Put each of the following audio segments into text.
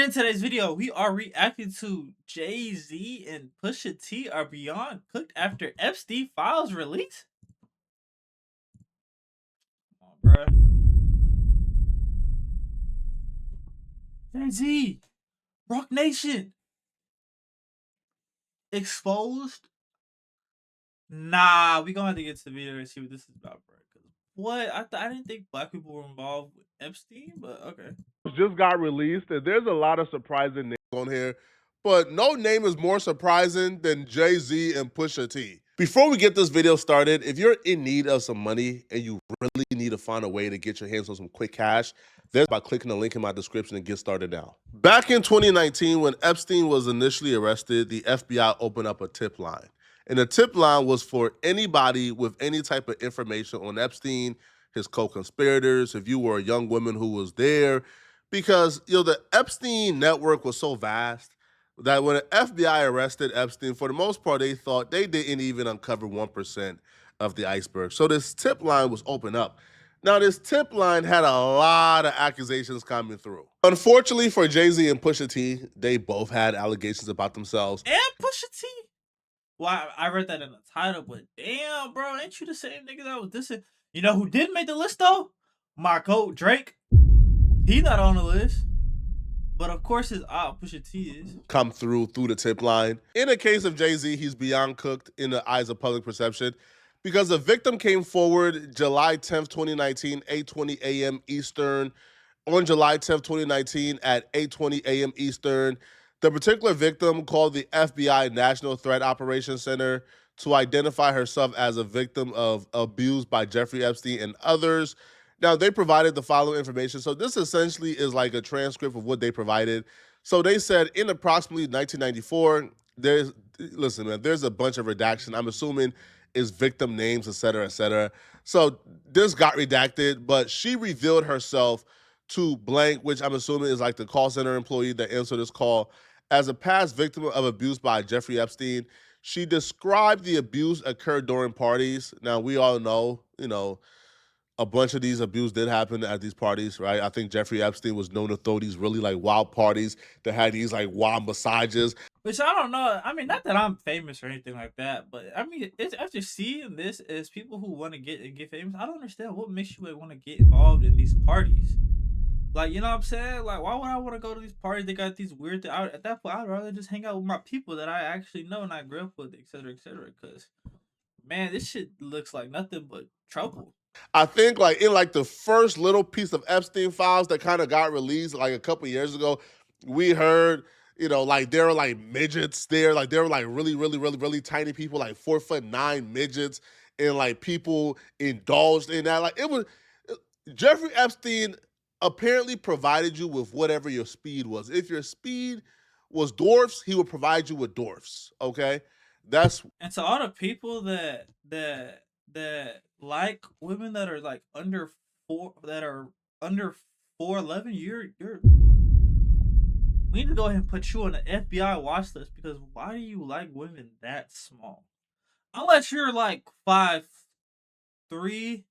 And in today's video, we are reacting to Jay-Z and Pusha T are beyond cooked after Epstein files release. Come on, bruh. Jay-Z, Rock Nation, exposed. Nah, we gonna have to get to the video and see what this is about, bro. What? I didn't think black people were involved with Epstein, but okay. Just got released, and there's a lot of surprising names on here, but no name is more surprising than Jay-Z and Pusha T. Before we get this video started, if you're in need of some money and you really need to find a way to get your hands on some quick cash, there's by clicking the link in my description and get started now. Back in 2019, when Epstein was initially arrested, the FBI opened up a tip line. And the tip line was for anybody with any type of information on Epstein, his co-conspirators, if you were a young woman who was there, because the Epstein network was so vast that when the FBI arrested Epstein, for the most part, they thought they didn't even uncover 1% of the iceberg. So this tip line was opened up. Now, this tip line had a lot of accusations coming through. Unfortunately for Jay-Z and Pusha T, they both had allegations about themselves. And Pusha T? Well, I read that in the title, but damn, bro, ain't you the same nigga that was dissing? You know who did make the list, though? My goat, Drake. He not on the list. But of course his Pusha T is. Come through the tip line. In the case of Jay-Z, he's beyond cooked in the eyes of public perception because the victim came forward July 10th, 2019, 8:20 a.m. Eastern. On July 10th, 2019 at 8:20 a.m. Eastern, the particular victim called the FBI National Threat Operations Center to identify herself as a victim of abuse by Jeffrey Epstein and others. Now, they provided the following information. So this essentially is like a transcript of what they provided. So they said in approximately 1994, there's a bunch of redaction. I'm assuming is victim names, et cetera, et cetera. So this got redacted, but she revealed herself to blank, which I'm assuming is like the call center employee that answered this call, as a past victim of abuse by Jeffrey Epstein. She described the abuse occurred during parties. Now, we all know, a bunch of these abuse did happen at these parties, right? I think Jeffrey Epstein was known to throw these really like wild parties that had these like wild massages. Which I don't know. I mean, not that I'm famous or anything like that, but I mean, it's after seeing this as people who want to get famous, I don't understand what makes you want to get involved in these parties. Like, you know what I'm saying? Like, why would I want to go to these parties? They got these weird things. At that point, I'd rather just hang out with my people that I actually know and I grew up with, et cetera, et cetera. Because, man, this shit looks like nothing but trouble. I think like in like the first little piece of Epstein files that kind of got released like a couple years ago, we heard, like there were like midgets there, like there were like really, really, really, really tiny people, like 4'9" midgets, and like people indulged in that. Like it was Jeffrey Epstein apparently provided you with whatever your speed was. If your speed was dwarfs, he would provide you with dwarfs. Okay, and to all the people that like women that are like under 4'11", you're we need to go ahead and put you on the FBI watch list, because why do you like women that small? Unless you're like 5'3",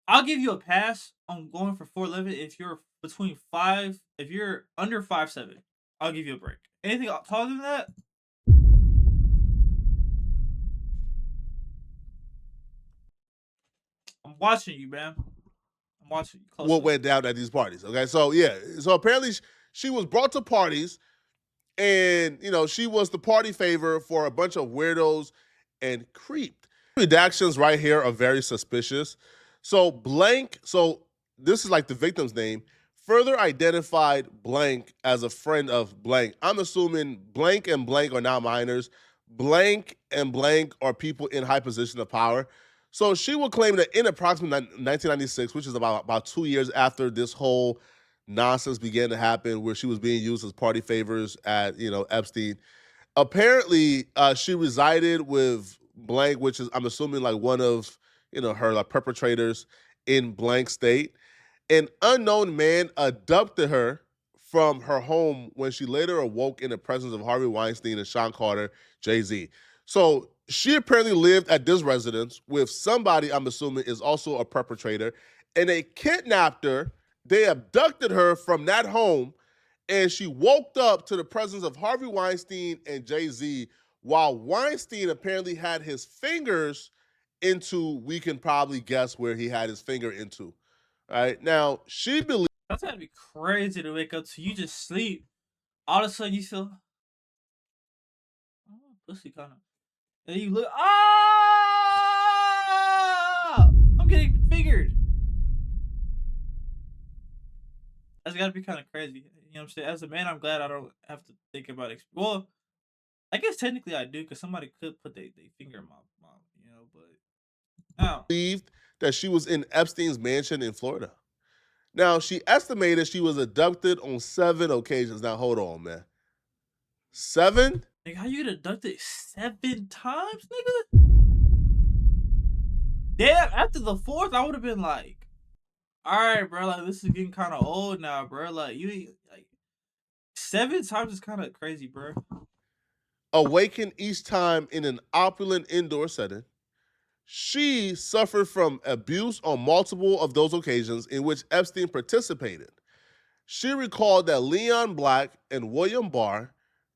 I'll give you a pass on going for 4'11". If you're if you're under 5'7", I'll give you a break. Anything taller than that, I'm watching you, man. I'm watching you closely. What went down at these parties. Okay, so yeah, so apparently she was brought to parties, and she was the party favor for a bunch of weirdos and creeped. Redactions right here are very suspicious. So blank. So this is like the victim's name. Further identified blank as a friend of blank. I'm assuming blank and blank are now minors. Blank and blank are people in high position of power. So she will claim that in approximately 1996, which is about 2 years after this whole nonsense began to happen, where she was being used as party favors at Epstein. Apparently, she resided with blank, which is I'm assuming like one of her like perpetrators in blank state. An unknown man abducted her from her home when she later awoke in the presence of Harvey Weinstein and Sean Carter, Jay-Z. So she apparently lived at this residence with somebody I'm assuming is also a perpetrator, and they kidnapped her. They abducted her from that home and she woke up to the presence of Harvey Weinstein and Jay-Z, while Weinstein apparently had his fingers into, we can probably guess where he had his finger into. Right now, she believes That's gotta be crazy to wake up to you just sleep. All of a sudden you feel pussy kind of, and you look, I'm getting fingered. That's gotta be kind of crazy. You know what I'm saying? As a man, I'm glad I don't have to think about it. Well, I guess technically I do because somebody could put their finger in my, but oh, that she was in Epstein's mansion in Florida. Now, she estimated she was abducted on 7 occasions. Now, hold on, man. 7? nigga, how you get abducted 7 times, nigga? Damn, after the fourth, I would have been like, all right, bro, like this is getting kind of old now, bro. Like you ain't like 7 times is kind of crazy, bro. Awakened each time in an opulent indoor setting. She suffered from abuse on multiple of those occasions in which Epstein participated. She recalled that Leon Black and William Barr,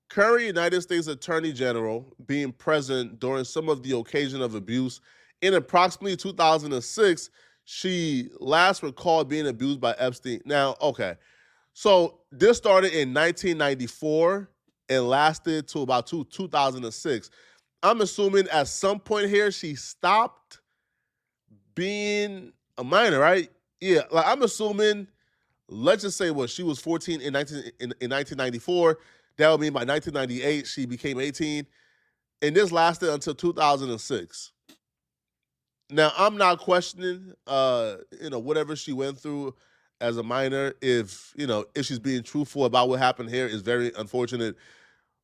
current United States Attorney General, being present during some of the occasion of abuse. In approximately 2006, she last recalled being abused by Epstein. Now, okay, so this started in 1994 and lasted to about 2006. I'm assuming at some point here she stopped being a minor, right? Yeah, like I'm assuming, let's just say what she was 14 in 1994. That would mean by 1998 she became 18, and this lasted until 2006. Now I'm not questioning, whatever she went through as a minor. If she's being truthful about what happened here, is very unfortunate.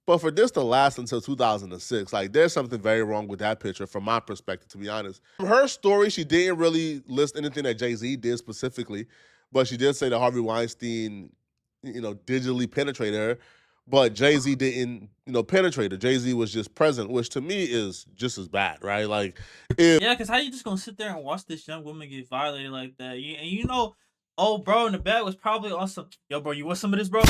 But for this to last until 2006, like there's something very wrong with that picture from my perspective, to be honest. From her story, she didn't really list anything that Jay-Z did specifically, but she did say that Harvey Weinstein, digitally penetrated her, but Jay-Z didn't, penetrate her. Jay-Z was just present, which to me is just as bad, right? Like, if Yeah, cause how you just gonna sit there and watch this young woman get violated like that? And oh, bro in the bed was probably on some. Yo, bro, you want some of this, bro?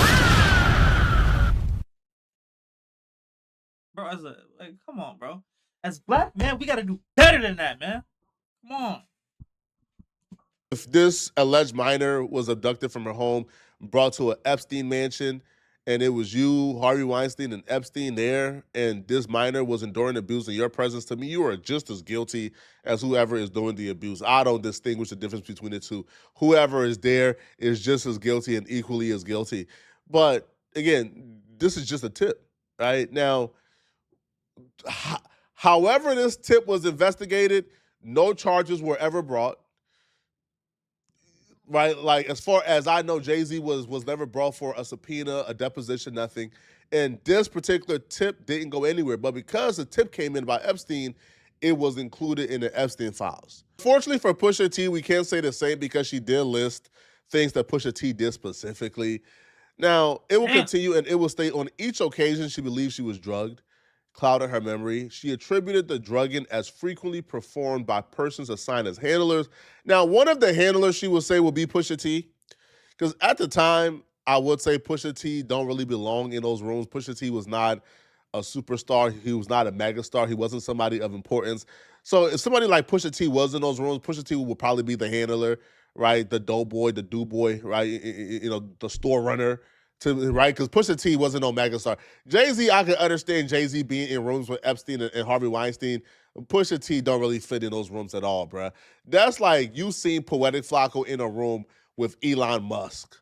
Bro, like, come on, bro. As black man, we gotta do better than that, man. Come on. if this alleged minor was abducted from her home, brought to an Epstein mansion, and it was you, Harvey Weinstein, and Epstein there, and this minor was enduring abuse in your presence, to me, you are just as guilty as whoever is doing the abuse. I don't distinguish the difference between the two. Whoever is there is just as guilty and equally as guilty. But again, this is just a tip, right? Now, however this tip was investigated, no charges were ever brought, right? Like as far as I know, Jay-Z was never brought for a subpoena, a deposition, nothing. And this particular tip didn't go anywhere. But because the tip came in by Epstein, it was included in the Epstein files. Fortunately for Pusha T, we can't say the same because she did list things that Pusha T did specifically. Now, it will Damn. continue and it will state on each occasion she believes she was drugged, clouded her memory. She attributed the drugging as frequently performed by persons assigned as handlers. Now, one of the handlers she would say would be Pusha T, because at the time, I would say Pusha T don't really belong in those rooms. Pusha T was not a superstar. He was not a megastar. He wasn't somebody of importance. So if somebody like Pusha T was in those rooms, Pusha T would probably be the handler, right? The doughboy, the do boy, right? The store runner, right? Because Pusha T wasn't no megastar. Jay-Z, I could understand Jay-Z being in rooms with Epstein and Harvey Weinstein. Pusha T don't really fit in those rooms at all, bruh. That's like you seen Poetic Flacco in a room with Elon Musk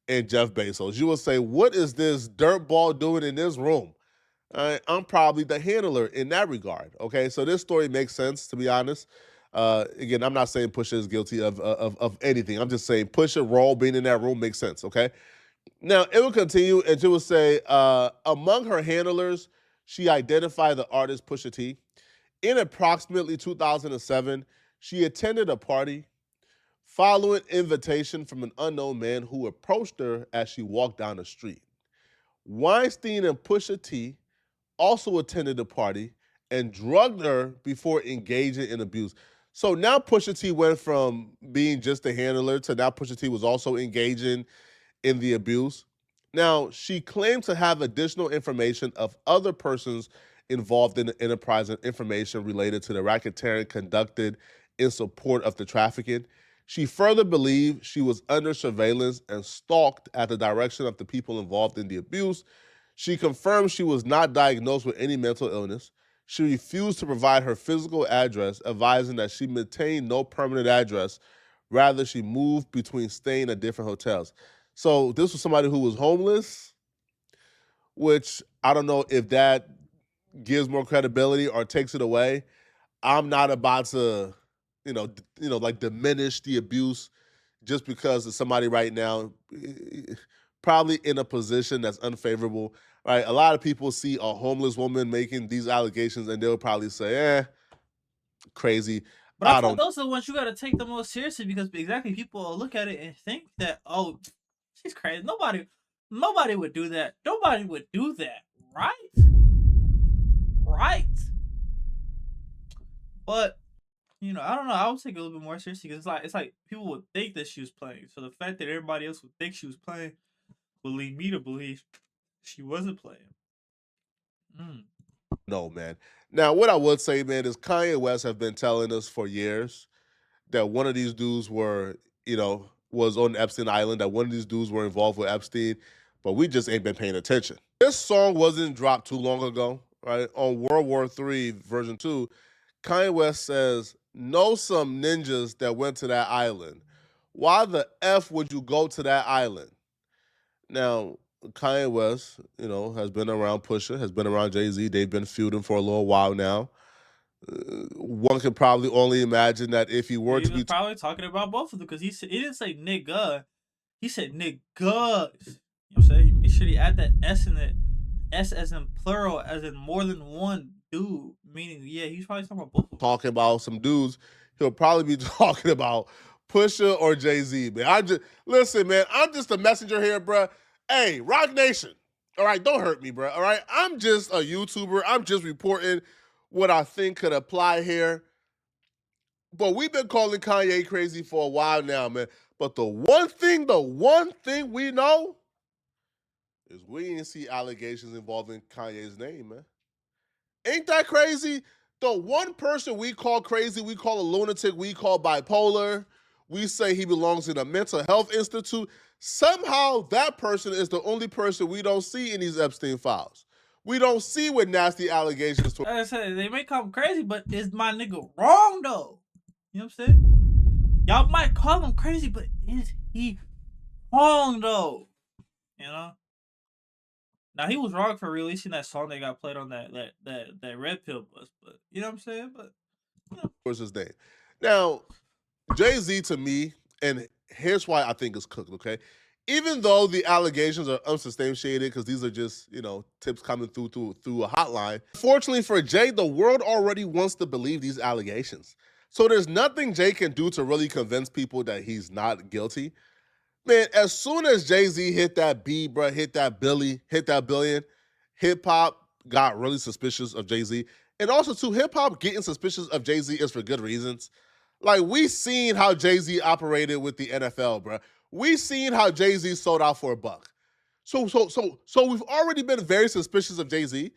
and Jeff Bezos. You will say, what is this dirtball doing in this room? I'm probably the handler in that regard. Okay, so this story makes sense, to be honest. Again, I'm not saying Pusha is guilty of anything. I'm just saying Pusha role being in that room makes sense. Okay, now it will continue, and she will say, among her handlers, she identified the artist Pusha T. In approximately 2007, she attended a party following invitation from an unknown man who approached her as she walked down the street. Weinstein and Pusha T also attended the party and drugged her before engaging in abuse. So now Pusha T went from being just a handler to now Pusha T was also engaging in the abuse. Now, she claimed to have additional information of other persons involved in the enterprise and information related to the racketeering conducted in support of the trafficking. She further believed she was under surveillance and stalked at the direction of the people involved in the abuse. She confirmed she was not diagnosed with any mental illness. She refused to provide her physical address, advising that she maintained no permanent address. Rather, she moved between staying at different hotels. So this was somebody who was homeless, which I don't know if that gives more credibility or takes it away. I'm not about to, like diminish the abuse just because of somebody right now, probably in a position that's unfavorable. Right? A lot of people see a homeless woman making these allegations and they'll probably say, crazy. But I I feel like don't those are the ones you gotta take the most seriously because exactly people will look at it and think that, oh, she's crazy. Nobody would do that. Nobody would do that, right? Right. But I don't know. I would take it a little bit more seriously because it's like people would think that she was playing. So the fact that everybody else would think she was playing would lead me to believe she wasn't playing. Mm. know, man. Now, what I would say, man, is Kanye West have been telling us for years that one of these dudes was on Epstein Island, that one of these dudes were involved with Epstein, but we just ain't been paying attention. This song wasn't dropped too long ago, right? On World War III version 2, Kanye West says, know some ninjas that went to that island. Why the F would you go to that island? Now, Kanye West, has been around Pusha, has been around Jay-Z. They've been feuding for a little while now. One could probably only imagine that if he were He to was be probably talking about both of them because he didn't say nigga. He said niggas. You know what I'm saying? Make sure you add that S in it. S as in plural, as in more than one dude. Meaning, yeah, he's probably talking about both of them. talking about some dudes, he'll probably be talking about Pusha or Jay-Z, man. I just listen, man. I'm just a messenger here, bro. Hey, Rock Nation. All right, don't hurt me, bro. All right, I'm just a YouTuber. I'm just reporting what I think could apply here. But we've been calling Kanye crazy for a while now, man. But the one thing we know is we didn't see allegations involving Kanye's name, man. Ain't that crazy? The one person we call crazy, we call a lunatic, we call bipolar, we say he belongs in a mental health institute. Somehow that person is the only person we don't see in these Epstein files. We don't see with nasty allegations. Like I said, they may call him crazy, but is my nigga wrong though? You know what I'm saying? Y'all might call him crazy, but is he wrong though? You know? Now he was wrong for releasing that song that got played on that red pill bus, but you know what I'm saying? But What's his name? Now, Jay-Z to me, and here's why I think it's cooked, okay? Even though the allegations are unsubstantiated, because these are just, tips coming through a hotline. Fortunately for Jay, the world already wants to believe these allegations. So there's nothing Jay can do to really convince people that he's not guilty. Man, as soon as Jay-Z hit that B, bro, hit that Billy, hit that billion, hip hop got really suspicious of Jay-Z. And also, too, hip hop getting suspicious of Jay-Z is for good reasons. Like, we seen how Jay-Z operated with the NFL, bro. We seen how Jay-Z sold out for a buck. So we've already been very suspicious of Jay-Z.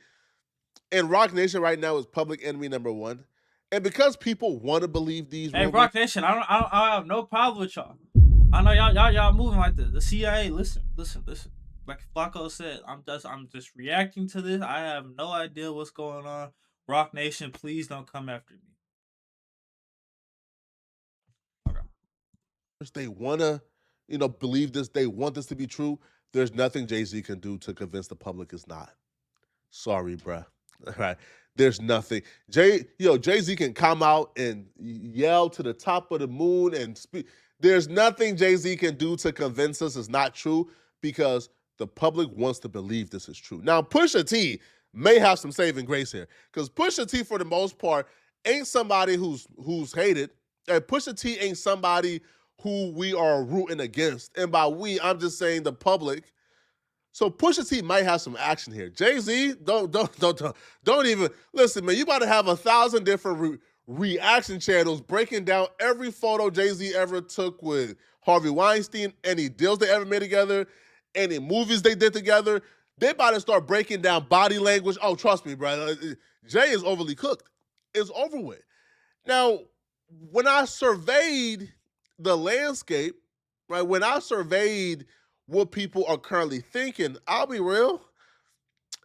And Rock Nation right now is public enemy number one. And because people want to believe these hey, rumors, Rock Nation, I have no problem with y'all. I know y'all moving like the CIA. Listen. Like Flacco said, I'm just reacting to this. I have no idea what's going on. Rock Nation, please don't come after me. Okay. they want to, believe this. They want this to be true. There's nothing Jay-Z can do to convince the public it's not. Sorry, bruh. All right. There's nothing. Jay-Z can come out and yell to the top of the moon and speak. There's nothing Jay-Z can do to convince us it's not true because the public wants to believe this is true. Now, Pusha T may have some saving grace here because Pusha T, for the most part, ain't somebody who's hated. And Pusha T ain't somebody who we are rooting against. And by we, I'm just saying the public. So Pusha T might have some action here. Jay-Z, don't even listen, man. You about to have 1,000 different reaction channels breaking down every photo Jay-Z ever took with Harvey Weinstein, any deals they ever made together, any movies they did together. They about to start breaking down body language. Oh, trust me, bro. Jay is overly cooked. It's over with. Now, when I surveyed the landscape, right, when I surveyed what people are currently thinking, I'll be real,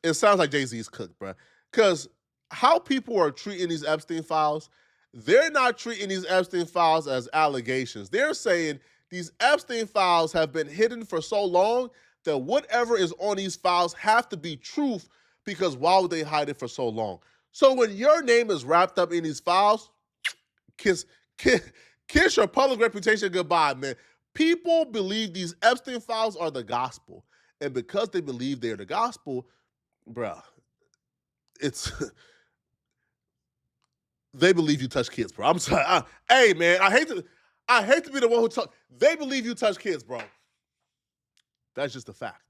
it sounds like Jay-Z's cooked, bro. Because how people are treating these Epstein files, they're not treating these Epstein files as allegations. They're saying these Epstein files have been hidden for so long that whatever is on these files have to be truth, because why would they hide it for so long? So when your name is wrapped up in these files, kiss, kiss, kiss your public reputation goodbye, man. People believe these Epstein files are the gospel. And because they believe they're the gospel, bruh, it's they believe you touch kids, bro. I'm sorry. Hey, man, I hate to be the one who talk. They believe you touch kids, bro. That's just a fact.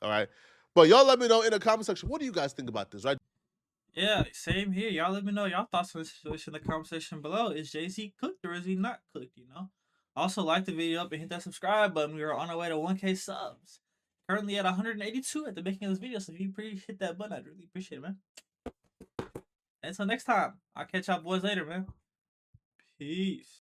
All right. But y'all let me know in the comment section. What do you guys think about this, right? Yeah, same here. Y'all let me know y'all thoughts on the situation in the comment section below. Is Jay-Z cooked or is he not cooked, you know? Also, like the video up and hit that subscribe button. We are on our way to 1K subs. Currently at 182 at the making of this video, so if you hit that button, I'd really appreciate it, man. Until next time, I'll catch y'all boys later, man. Peace.